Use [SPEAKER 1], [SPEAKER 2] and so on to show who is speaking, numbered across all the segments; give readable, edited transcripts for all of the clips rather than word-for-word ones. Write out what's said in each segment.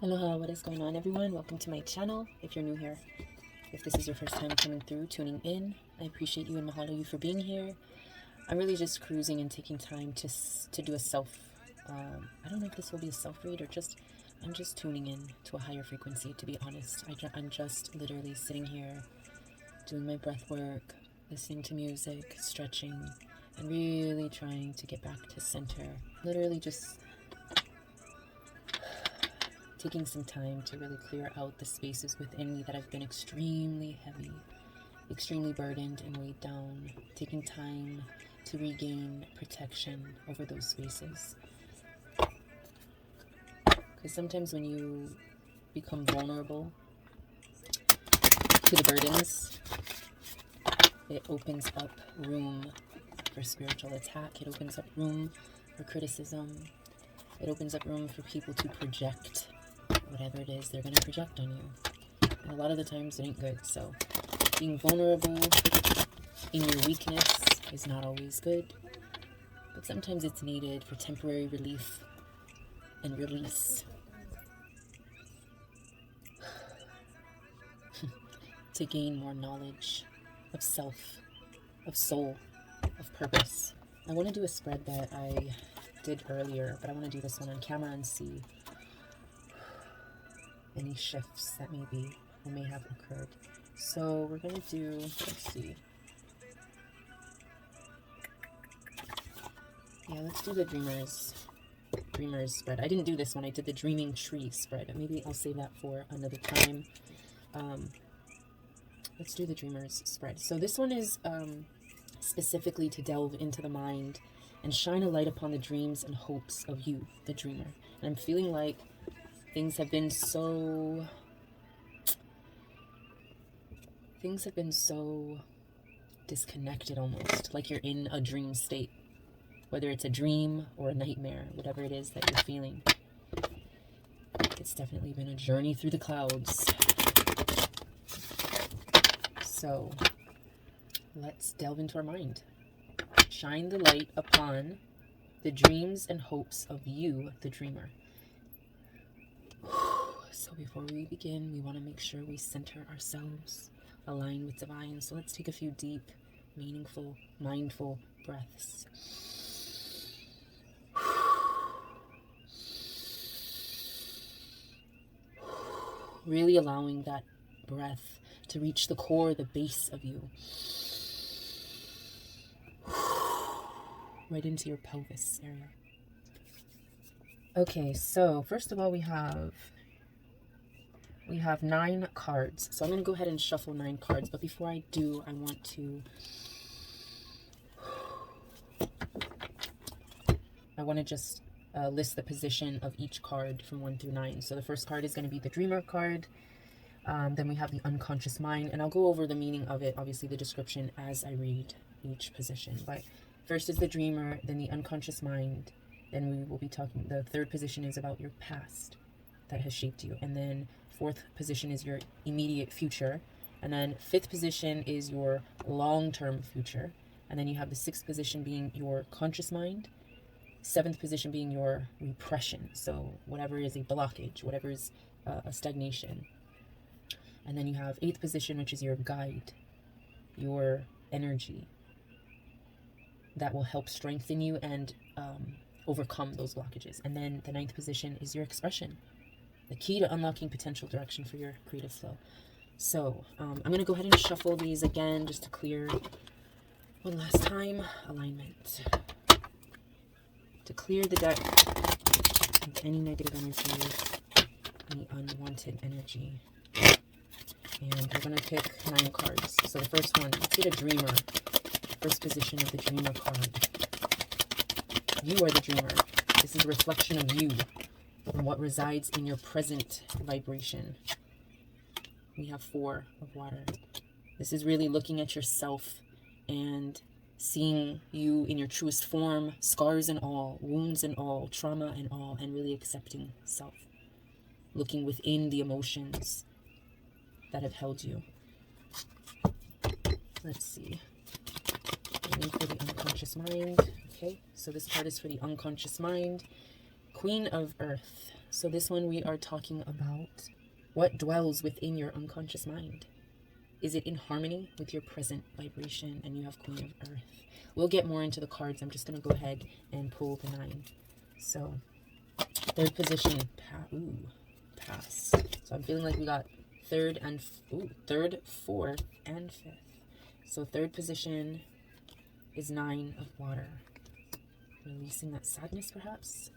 [SPEAKER 1] Aloha, what is going on, everyone? Welcome to my channel. If you're new here, if this is your first time coming through, tuning in, I appreciate you and mahalo you for being here. I'm really just cruising and taking time to do a self, I don't know if this will be a self-read or just, I'm just tuning in to a higher frequency, to be honest. I'm just literally sitting here, doing my breath work, listening to music, stretching, and really trying to get back to center. Literally just taking some time to really clear out the spaces within me that have been extremely heavy, extremely burdened and weighed down. Taking time to regain protection over those spaces. Because sometimes when you become vulnerable to the burdens, it opens up room for spiritual attack. It opens up room for criticism. It opens up room for people to project whatever it is they're going to project on you. And a lot of the times it ain't good. So being vulnerable in your weakness is not always good. But sometimes it's needed for temporary relief and release. To gain more knowledge of self, of soul, of purpose. I want to do a spread that I did earlier, but I want to do this one on camera and see any shifts that may have occurred. So we're going to do, let's see. Yeah, let's do the Dreamer's spread. I didn't do this one. I did the Dreaming Tree spread. Maybe I'll save that for another time. Let's do the Dreamer's spread. So this one is specifically to delve into the mind and shine a light upon the dreams and hopes of you, the dreamer. And I'm feeling like things have been so disconnected almost, like you're in a dream state, whether it's a dream or a nightmare, whatever it is that you're feeling. It's definitely been a journey through the clouds. So let's delve into our mind. Shine the light upon the dreams and hopes of you, the dreamer. So before we begin, we want to make sure we center ourselves, align with divine. So let's take a few deep, meaningful, mindful breaths. Really allowing that breath to reach the core, the base of you. Right into your pelvis area. Okay, so first of all, we have 9 cards. So I'm going to go ahead and shuffle 9 cards. But before I do, I want to just list the position of each card from 1 through 9. So the first card is going to be the Dreamer card. Then we have the Unconscious Mind. And I'll go over the meaning of it, obviously the description, as I read each position. But first is the Dreamer, then the Unconscious Mind. Then we will be talking, the third position is about your past that has shaped you. And then fourth position is your immediate future. And then fifth position is your long-term future. And then you have the sixth position being your conscious mind. Seventh position being your repression. So whatever is a blockage, whatever is a stagnation. And then you have eighth position, which is your guide, your energy that will help strengthen you and overcome those blockages. And then the ninth position is your expression, the key to unlocking potential direction for your creative flow. So I'm going to go ahead and shuffle these again just to clear one last time. Alignment. To clear the deck of any negative energy, any unwanted energy. And we're going to pick 9 cards. So the first one, let's get a Dreamer. First position of the Dreamer card. You are the dreamer. This is a reflection of you and what resides in your present vibration. We have 4 of water. This is really looking at yourself and seeing you in your truest form, scars and all, wounds and all, trauma and all, and really accepting self. Looking within the emotions that have held you. Let's see. Waiting for the unconscious mind. Okay, so this card is for the unconscious mind. Queen of Earth. So this one we are talking about what dwells within your unconscious mind. Is it in harmony with your present vibration? And you have Queen of Earth. We'll get more into the cards. I'm just going to go ahead and pull the 9. So third position, pass. So I'm feeling like we got third, 4th, and 5th. So third position is 9 of water. Releasing that sadness, perhaps.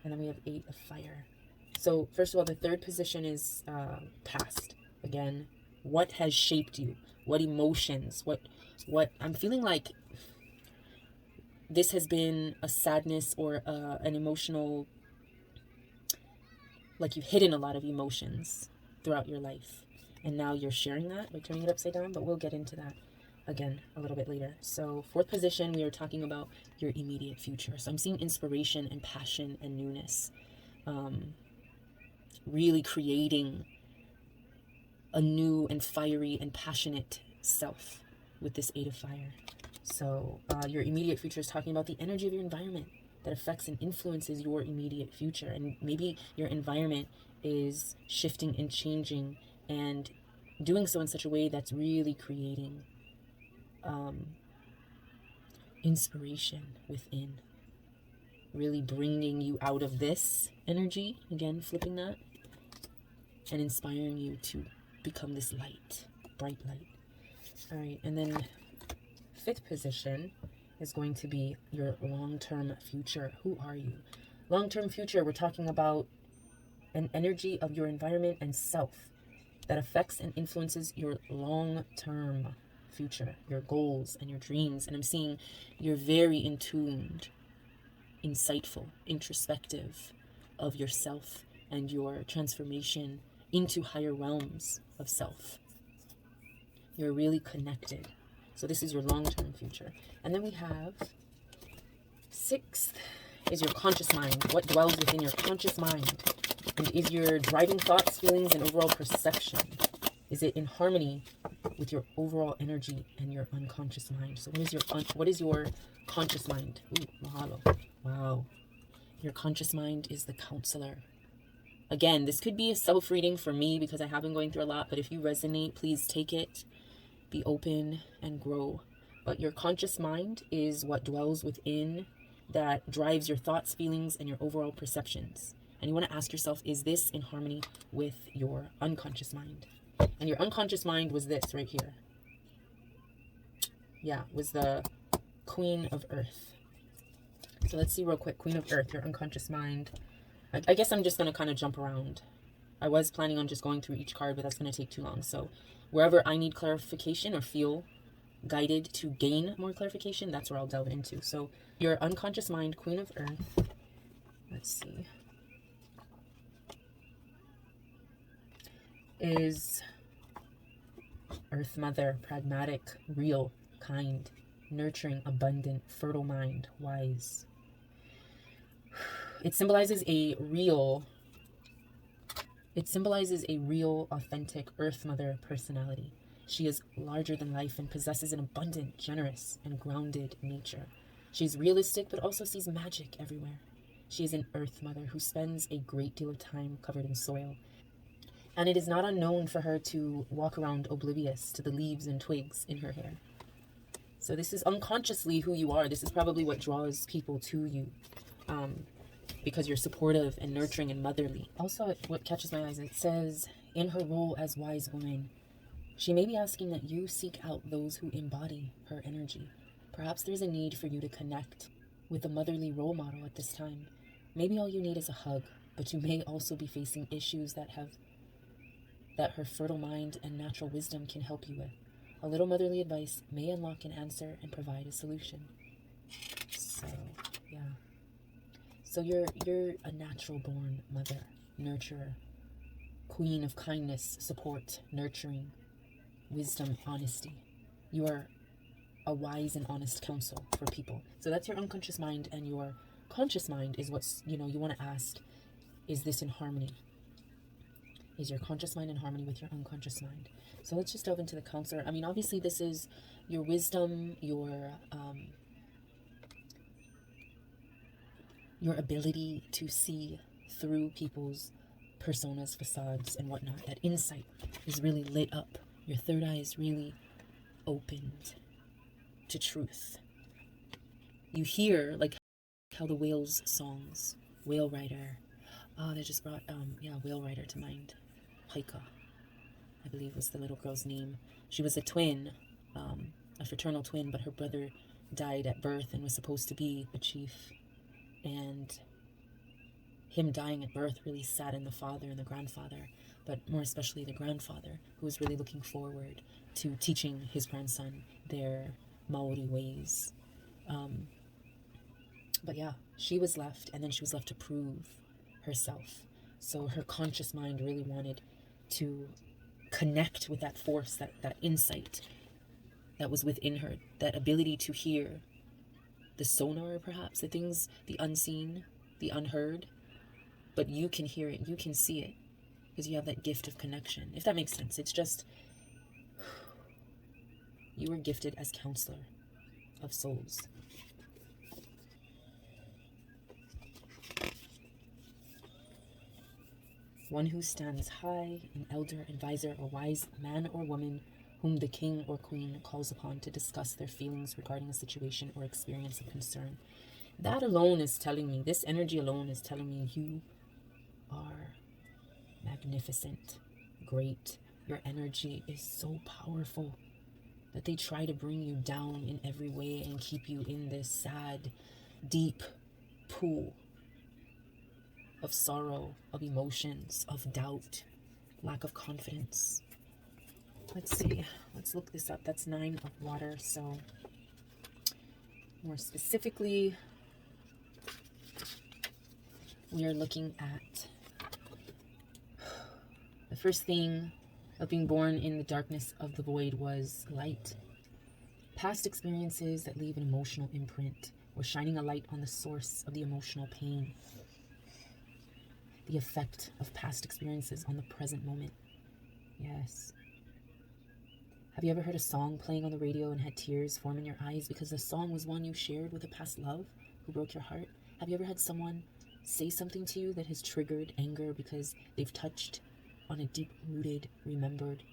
[SPEAKER 1] And then we have 8 of fire. So first of all, the third position is past. Again, what has shaped you? What emotions? What I'm feeling like this has been a sadness or an emotional, like you've hidden a lot of emotions throughout your life. And now you're sharing that by turning it upside down, but we'll get into that again a little bit later. So fourth position, we are talking about your immediate future. So I'm seeing inspiration and passion and newness. Really creating a new and fiery and passionate self with this 8 of fire. So your immediate future is talking about the energy of your environment that affects and influences your immediate future. And maybe your environment is shifting and changing and doing so in such a way that's really creating inspiration within, really bringing you out of this energy, again flipping that, and inspiring you to become this light, bright light. All right, and then fifth position is going to be your long-term future. Who are you? Long-term future, we're talking about an energy of your environment and self that affects and influences your long-term future, your goals and your dreams. And I'm seeing you're very in tuned, insightful, introspective of yourself and your transformation into higher realms of self. You're really connected. So this is your long-term future. And then we have 6th is your conscious mind. What dwells within your conscious mind? And is your driving thoughts, feelings, and overall perception, is it in harmony with your overall energy and your unconscious mind? So what is your conscious mind? Ooh, mahalo. Wow. Your conscious mind is the counselor. Again, this could be a self-reading for me because I have been going through a lot, but if you resonate, please take it, be open, and grow. But your conscious mind is what dwells within, that drives your thoughts, feelings, and your overall perceptions. And you want to ask yourself, is this in harmony with your unconscious mind? And your unconscious mind was this right here. Yeah, was the Queen of Earth. So let's see real quick. Queen of Earth, your unconscious mind. I guess I'm just going to kind of jump around. I was planning on just going through each card, but that's going to take too long. So wherever I need clarification or feel guided to gain more clarification, that's where I'll delve into. So your unconscious mind, Queen of Earth. Let's see. Is Earth Mother, pragmatic, real, kind, nurturing, abundant, fertile mind, wise. It symbolizes a real, authentic Earth Mother personality. She is larger than life and possesses an abundant, generous, and grounded nature. She's realistic, but also sees magic everywhere. She is an Earth Mother who spends a great deal of time covered in soil. And it is not unknown for her to walk around oblivious to the leaves and twigs in her hair. So this is unconsciously who you are. This is probably what draws people to you. Because you're supportive and nurturing and motherly. Also, what catches my eyes, it says, in her role as wise woman, she may be asking that you seek out those who embody her energy. Perhaps there's a need for you to connect with a motherly role model at this time. Maybe all you need is a hug, but you may also be facing issues that her fertile mind and natural wisdom can help you with. A little motherly advice may unlock an answer and provide a solution. So, yeah. So you're a natural born mother, nurturer, queen of kindness, support, nurturing, wisdom, honesty. You are a wise and honest counsel for people. So that's your unconscious mind, and your conscious mind is what's, you want to ask, is this in harmony? Is your conscious mind in harmony with your unconscious mind? So let's just delve into the counselor. I mean, obviously this is your wisdom, your your ability to see through people's personas, facades, and whatnot. That insight is really lit up. Your third eye is really opened to truth. You hear, like how the whales songs, Whale Rider. Oh, that just brought, Whale Rider to mind. Haika, I believe was the little girl's name. She was a twin, a fraternal twin, but her brother died at birth and was supposed to be a chief. And him dying at birth really saddened the father and the grandfather, but more especially the grandfather, who was really looking forward to teaching his grandson their Maori ways. But yeah, she was left, and then she was left to prove herself. So her conscious mind really wanted to connect with that force, that insight that was within her, that ability to hear the sonar, perhaps, the things, the unseen, the unheard. But you can hear it, you can see it, because you have that gift of connection. If that makes sense, it's just, you were gifted as counselor of souls. One who stands high, an elder, advisor, or wise man or woman whom the king or queen calls upon to discuss their feelings regarding a situation or experience of concern. That alone is telling me, this energy alone is telling me you are magnificent, great. Your energy is so powerful that they try to bring you down in every way and keep you in this sad, deep pool of sorrow, of emotions, of doubt, lack of confidence. Let's see. Let's look this up. That's 9 of water. So more specifically, we are looking at the first thing of being born in the darkness of the void was light. Past experiences that leave an emotional imprint or shining a light on the source of the emotional pain. The effect of past experiences on the present moment. Yes. Have you ever heard a song playing on the radio and had tears form in your eyes because the song was one you shared with a past love who broke your heart? Have you ever had someone say something to you that has triggered anger because they've touched on a deep-rooted, remembered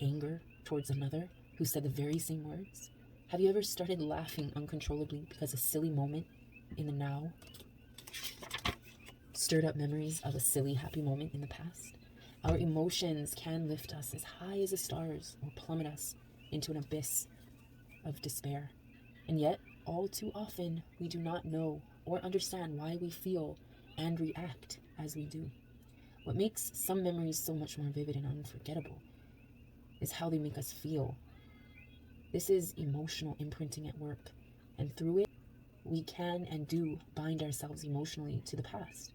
[SPEAKER 1] anger towards another who said the very same words? Have you ever started laughing uncontrollably because a silly moment in the now stirred up memories of a silly, happy moment in the past? Our emotions can lift us as high as the stars or plummet us into an abyss of despair. And yet, all too often, we do not know or understand why we feel and react as we do. What makes some memories so much more vivid and unforgettable is how they make us feel. This is emotional imprinting at work, and through it, we can and do bind ourselves emotionally to the past.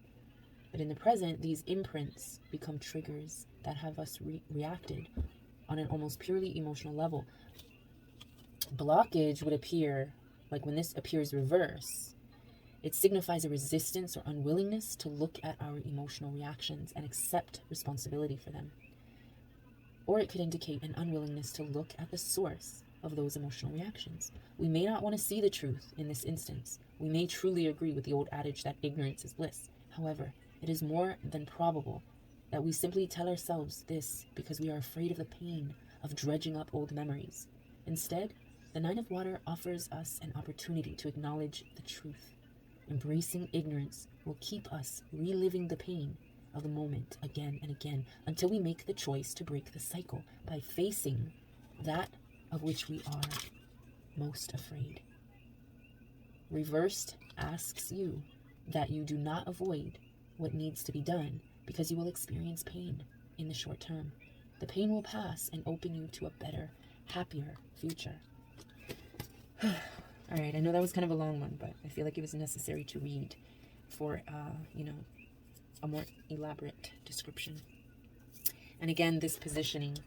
[SPEAKER 1] But in the present, these imprints become triggers that have us reacted on an almost purely emotional level. Blockage would appear, like when this appears reverse, it signifies a resistance or unwillingness to look at our emotional reactions and accept responsibility for them. Or it could indicate an unwillingness to look at the source of those emotional reactions. We may not want to see the truth in this instance. We may truly agree with the old adage that ignorance is bliss. However, it is more than probable that we simply tell ourselves this because we are afraid of the pain of dredging up old memories. Instead, the 9 of water offers us an opportunity to acknowledge the truth. Embracing ignorance will keep us reliving the pain of the moment again and again until we make the choice to break the cycle by facing that of which we are most afraid. Reversed asks you that you do not avoid what needs to be done because you will experience pain in the short term. The pain will pass and open you to a better, happier future. All right, I know that was kind of a long one, but I feel like it was necessary to read for, a more elaborate description. And again, this positioning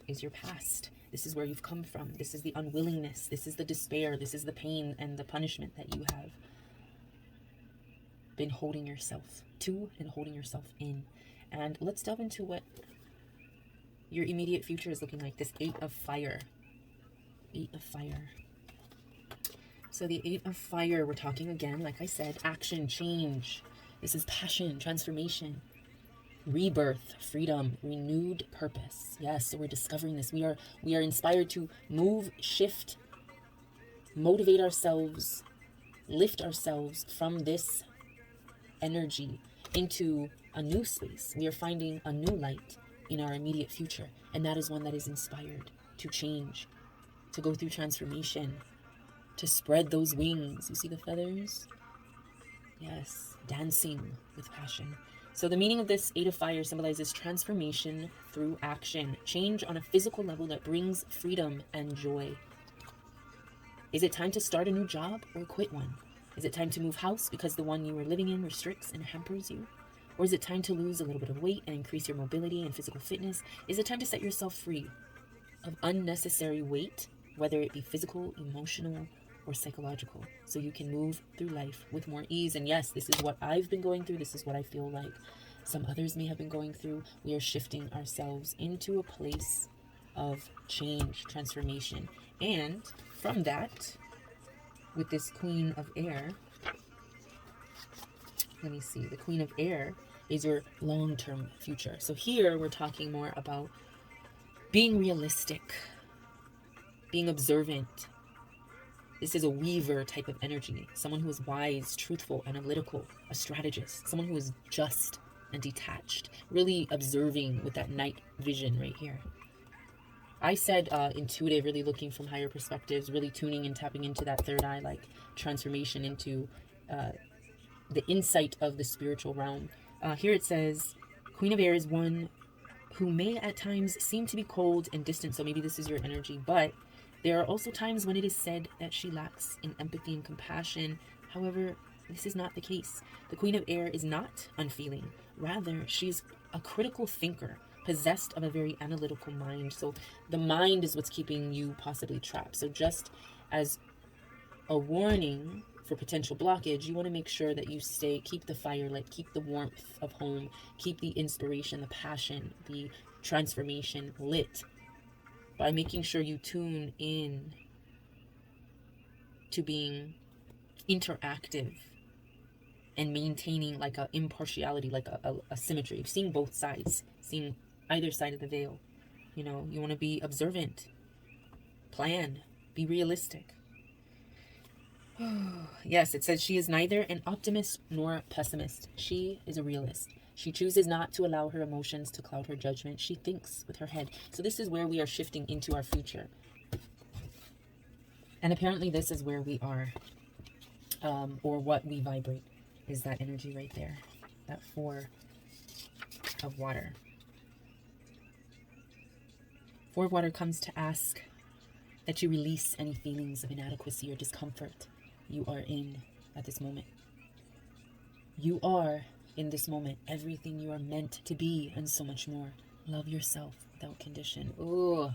[SPEAKER 1] is your past. This is where you've come from. This is the unwillingness. This is the despair. This is the pain and the punishment that you have been holding yourself to and holding yourself in. And let's delve into what your immediate future is looking like. This 8 of fire. 8 of fire. So the 8 of Fire, we're talking again, like I said, action, change. This is passion, transformation, rebirth, freedom, renewed purpose. Yes, so we're discovering this. We are inspired to move, shift, motivate ourselves, lift ourselves from this energy into a new space. We are finding a new light in our immediate future, and that is one that is inspired to change, to go through transformation, to spread those wings. You see the feathers? Yes, dancing with passion. So the meaning of this 8 of Fire symbolizes transformation through action, change on a physical level that brings freedom and joy. Is it time to start a new job or quit one? Is it time to move house because the one you are living in restricts and hampers you? Or is it time to lose a little bit of weight and increase your mobility and physical fitness? Is it time to set yourself free of unnecessary weight, whether it be physical, emotional, or psychological, so you can move through life with more ease? And yes, this is what I've been going through. This is what I feel like some others may have been going through. We are shifting ourselves into a place of change, transformation. And from that, with this Queen of Air, let me see, the Queen of Air is your long-term future. So here we're talking more about being realistic, being observant. This is a weaver type of energy, someone who is wise, truthful, analytical, a strategist, someone who is just and detached, really observing with that night vision right here. I said intuitive, really looking from higher perspectives, really tuning and tapping into that third eye, like transformation into the insight of the spiritual realm. Here it says, Queen of Air is one who may at times seem to be cold and distant, so maybe this is your energy, but there are also times when it is said that she lacks in empathy and compassion. However, this is not the case. The Queen of Air is not unfeeling. Rather, she's a critical thinker, possessed of a very analytical mind. So the mind is what's keeping you possibly trapped. So just as a warning for potential blockage, you want to make sure that you keep the fire lit, keep the warmth of home, keep the inspiration, the passion, the transformation lit, by making sure you tune in to being interactive and maintaining like a impartiality, like a symmetry, seeing both sides, seeing either side of the veil. You know, you want to be observant, plan, be realistic. Yes, it says she is neither an optimist nor pessimist. She is a realist. She chooses not to allow her emotions to cloud her judgment. She thinks with her head. So this is where we are shifting into our future. And apparently this is where we are, or what we vibrate, is that energy right there. That 4 of water. 4 of water comes to ask that you release any feelings of inadequacy or discomfort you are in at this moment. You are, in this moment, everything you are meant to be and so much more. Love yourself without condition. Ooh.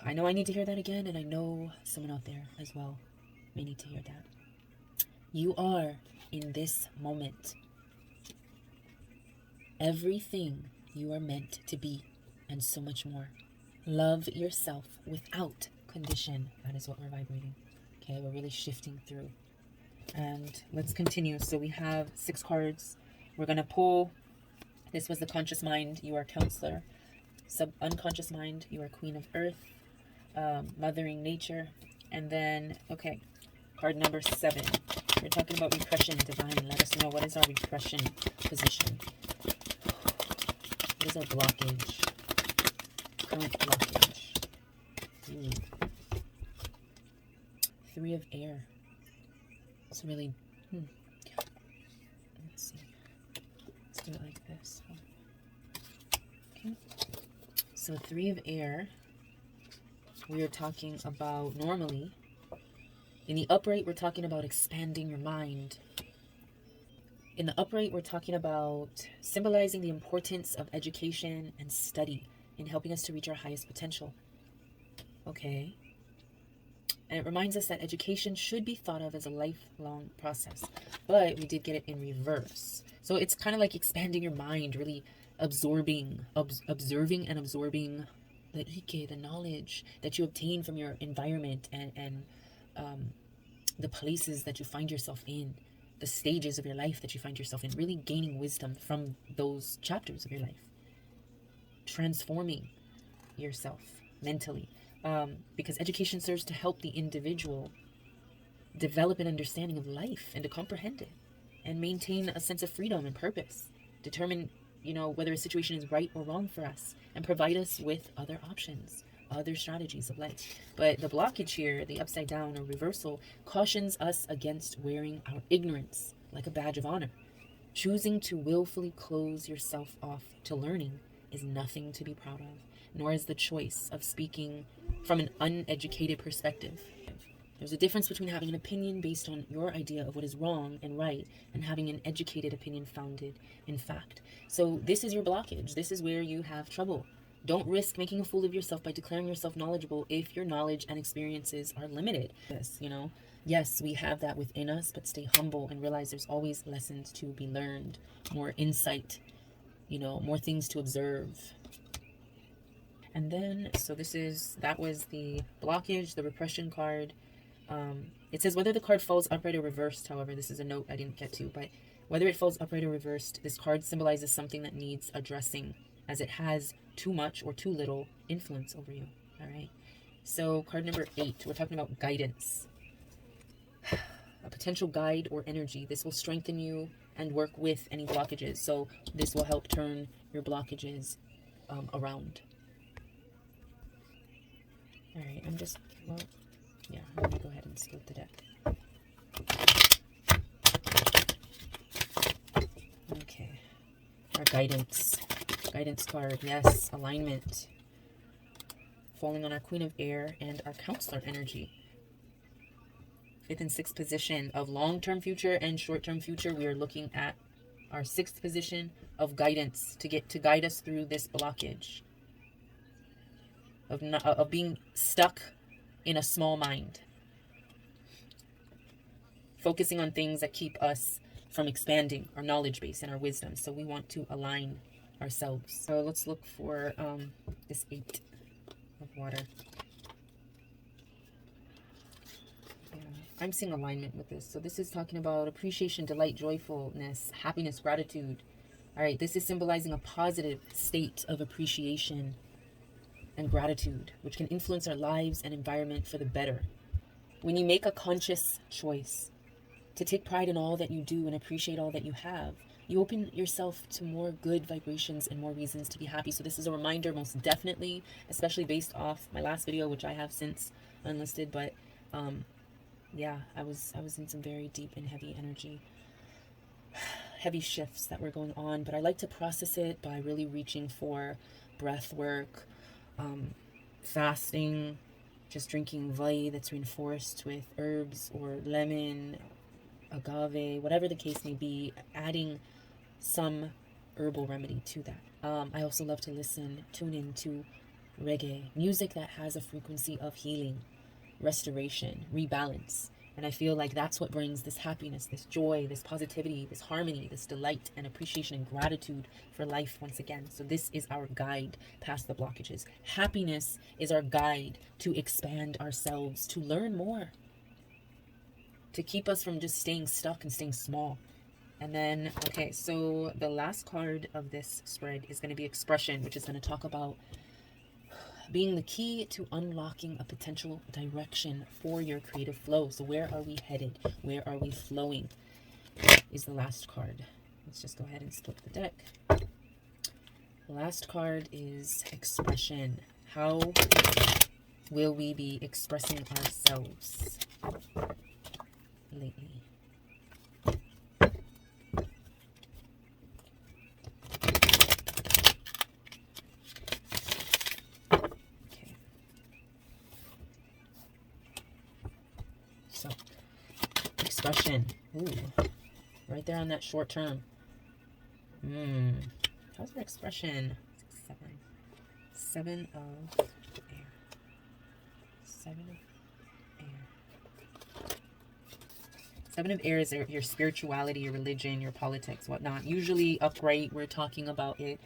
[SPEAKER 1] I know I need to hear that again, and I know someone out there as well may need to hear that. You are, in this moment, everything you are meant to be and so much more. Love yourself without condition. That is what we're vibrating. Okay, we're really shifting through. And let's continue. So we have 6 cards. We're going to pull. This was the conscious mind. You are counselor. Unconscious mind. You are queen of earth. Mothering nature. And then, okay, card number 7. We're talking about repression. Divine, let us know, what is our repression position? What is our blockage? Current blockage. Ooh. 3 of air. It's really, let's see. Let's do it like this. Okay. So 3 of air, we are talking about normally. In the upright, we're talking about expanding your mind. In the upright, we're talking about symbolizing the importance of education and study in helping us to reach our highest potential. Okay. And it reminds us that education should be thought of as a lifelong process. But we did get it in reverse. So it's kind of like expanding your mind, really observing and absorbing the ike, the knowledge that you obtain from your environment, and the places that you find yourself in, the stages of your life that you find yourself in, really gaining wisdom from those chapters of your life, transforming yourself mentally, because education serves to help the individual develop an understanding of life and to comprehend it and maintain a sense of freedom and purpose, determine, you know, whether a situation is right or wrong for us, and provide us with other options, other strategies of life. But the blockage here, the upside down or reversal, cautions us against wearing our ignorance like a badge of honor. Choosing to willfully close yourself off to learning is nothing to be proud of, nor is the choice of speaking from an uneducated perspective. There's a difference between having an opinion based on your idea of what is wrong and right and having an educated opinion founded in fact. So this is your blockage. This is where you have trouble. Don't risk making a fool of yourself by declaring yourself knowledgeable if your knowledge and experiences are limited. Yes, you know, yes, we have that within us, but stay humble and realize there's always lessons to be learned, more insight, you know, more things to observe. And then, so that was the blockage, the repression card. It says whether the card falls upright or reversed. However, this is a note I didn't get to, but whether it falls upright or reversed, this card symbolizes something that needs addressing, as it has too much or too little influence over you. All right. So card number 8, we're talking about guidance, a potential guide or energy. This will strengthen you and work with any blockages. So this will help turn your blockages around. All right. I'm going to go ahead and split the deck. Okay. Our guidance card. Yes, alignment. Falling on our Queen of Air and our Counselor energy. 5th and 6th position of long-term future and short-term future. We are looking at our 6th position of guidance to guide us through this blockage of being stuck in a small mind, focusing on things that keep us from expanding our knowledge base and our wisdom. So we want to align ourselves. So let's look for this 8 of water. Yeah, I'm seeing alignment with this. So this is talking about appreciation, delight, joyfulness, happiness, gratitude. All right, this is symbolizing a positive state of appreciation and gratitude, which can influence our lives and environment for the better. When you make a conscious choice to take pride in all that you do and appreciate all that you have, you open yourself to more good vibrations and more reasons to be happy. So this is a reminder, most definitely, especially based off my last video, which I have since unlisted. But yeah, I was in some very deep and heavy energy, heavy shifts that were going on. But I like to process it by really reaching for breath work, fasting, just drinking Hawai'i that's reinforced with herbs or lemon, agave, whatever the case may be, adding some herbal remedy to that. I also love to tune in to reggae, music that has a frequency of healing, restoration, rebalance. And I feel like that's what brings this happiness, this joy, this positivity, this harmony, this delight and appreciation and gratitude for life once again. So this is our guide past the blockages. Happiness is our guide to expand ourselves, to learn more, to keep us from just staying stuck and staying small. And then, okay, so the last card of this spread is going to be expression, which is going to talk about being the key to unlocking a potential direction for your creative flow. So where are we headed? Where are we flowing? Is the last card. Let's just go ahead and split the deck. The last card is expression. How will we be expressing ourselves lately? So, expression. Ooh, right there on that short term. How's our expression? 7 of air. 7 of air. 7 of air is your spirituality, your religion, your politics, whatnot. Usually upright, we're talking about it.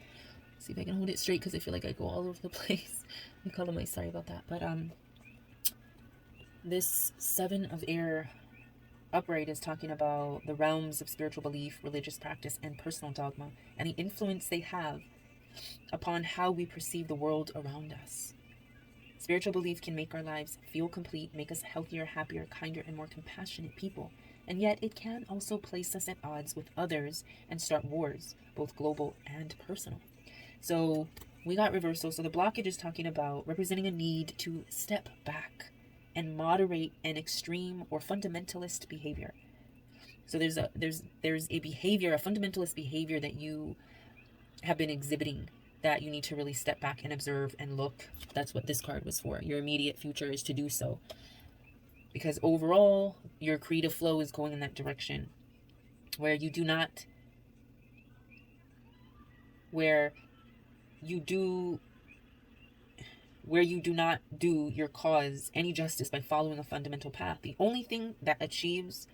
[SPEAKER 1] See if I can hold it straight because I feel like I go all over the place. Sorry about that. But This Seven of Air upright is talking about the realms of spiritual belief, religious practice, and personal dogma, and the influence they have upon how we perceive the world around us. Spiritual belief can make our lives feel complete, make us healthier, happier, kinder, and more compassionate people. And yet it can also place us at odds with others and start wars, both global and personal. So we got reversal. So the blockage is talking about representing a need to step back and moderate an extreme or fundamentalist behavior. So there's a behavior, a fundamentalist behavior that you have been exhibiting, that you need to really step back and observe and look. That's what this card was for. Your immediate future is to do so. Because overall, your creative flow is going in that direction where you do not, where you do not do your cause any justice by following a fundamental path. The only thing that achieves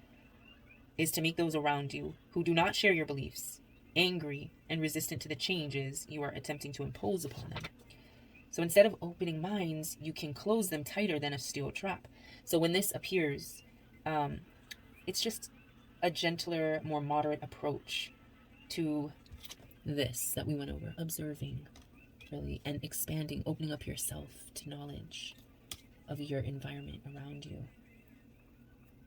[SPEAKER 1] is to make those around you who do not share your beliefs angry and resistant to the changes you are attempting to impose upon them. So instead of opening minds, you can close them tighter than a steel trap. So when this appears, it's just a gentler, more moderate approach to this that we went over. Observing, really, and expanding, opening up yourself to knowledge of your environment around you.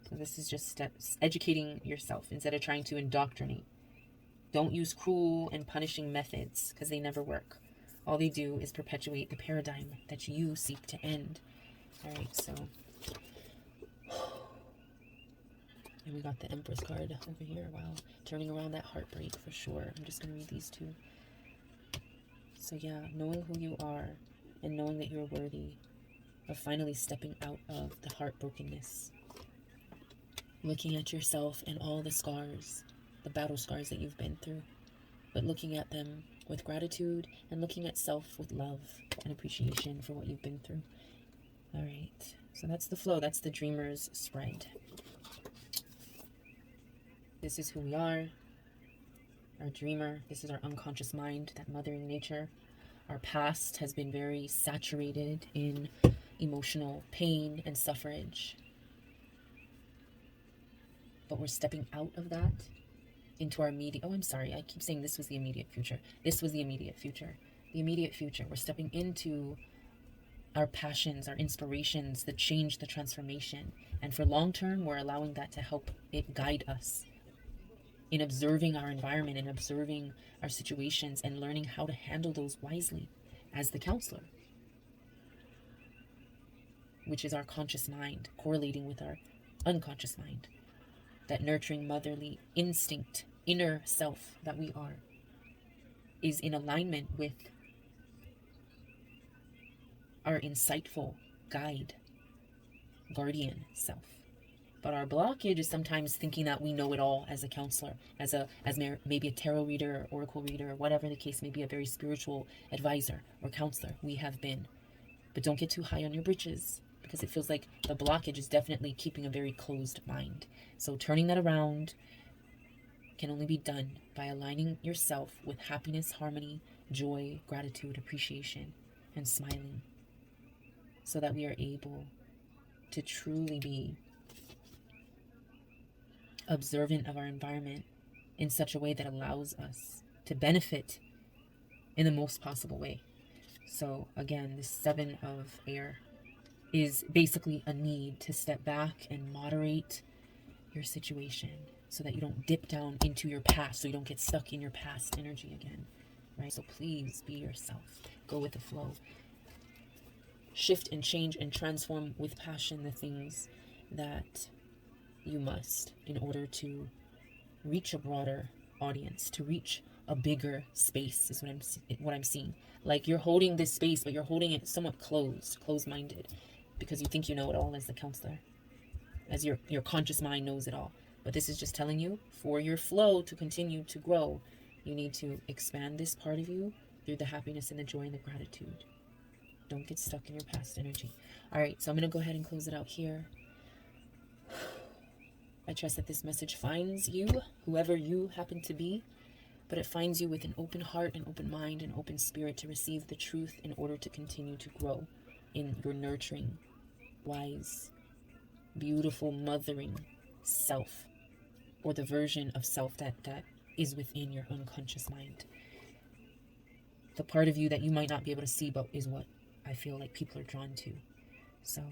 [SPEAKER 1] So this is just steps, educating yourself instead of trying to indoctrinate. Don't use cruel and punishing methods because they never work. All they do is perpetuate the paradigm that you seek to end. All right, so... And we got the Empress card over here. Wow. Turning around that heartbreak for sure. I'm just going to read these two. So yeah, knowing who you are and knowing that you're worthy of finally stepping out of the heartbrokenness. Looking at yourself and all the scars, the battle scars that you've been through. But looking at them with gratitude and looking at self with love and appreciation for what you've been through. All right. So that's the flow. That's the Dreamer's spread. This is who we are, our dreamer. This is our unconscious mind, that mothering nature. Our past has been very saturated in emotional pain and suffrage. But we're stepping out of that into our immediate... Oh, I'm sorry. I keep saying this was the immediate future. This was the immediate future. The immediate future. We're stepping into our passions, our inspirations, the change, the transformation. And for long term, we're allowing that to help it guide us in observing our environment and observing our situations and learning how to handle those wisely as the counselor, which is our conscious mind correlating with our unconscious mind. That nurturing motherly instinct, inner self that we are, is in alignment with our insightful guide, guardian self. But our blockage is sometimes thinking that we know it all as a counselor, as maybe a tarot reader or oracle reader, or whatever the case may be, a very spiritual advisor or counselor. We have been. But don't get too high on your britches, because it feels like the blockage is definitely keeping a very closed mind. So turning that around can only be done by aligning yourself with happiness, harmony, joy, gratitude, appreciation, and smiling, so that we are able to truly be observant of our environment in such a way that allows us to benefit in the most possible way. So again, this Seven of Air is basically a need to step back and moderate your situation so that you don't dip down into your past, so you don't get stuck in your past energy again, right? So please be yourself. Go with the flow. Shift and change and transform with passion the things that you must in order to reach a broader audience, to reach a bigger space is what I'm seeing. Like you're holding this space, but you're holding it somewhat closed-minded, because you think you know it all as the counselor, as your conscious mind knows it all. But this is just telling you, for your flow to continue to grow, you need to expand this part of you through the happiness and the joy and the gratitude. Don't get stuck in your past energy. All right, so I'm going to go ahead and close it out here. I trust that this message finds you, whoever you happen to be, but it finds you with an open heart, an open mind, an open spirit to receive the truth in order to continue to grow in your nurturing, wise, beautiful, mothering self, or the version of self that is within your unconscious mind. The part of you that you might not be able to see, but is what I feel like people are drawn to. So,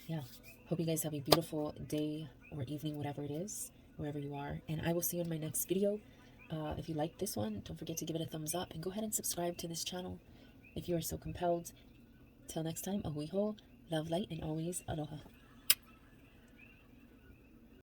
[SPEAKER 1] yeah. Hope you guys have a beautiful day or evening, whatever it is, wherever you are. And I will see you in my next video. If you like this one, don't forget to give it a thumbs up. And go ahead and subscribe to this channel if you are so compelled. Till next time, ahui ho, love, light, and always aloha.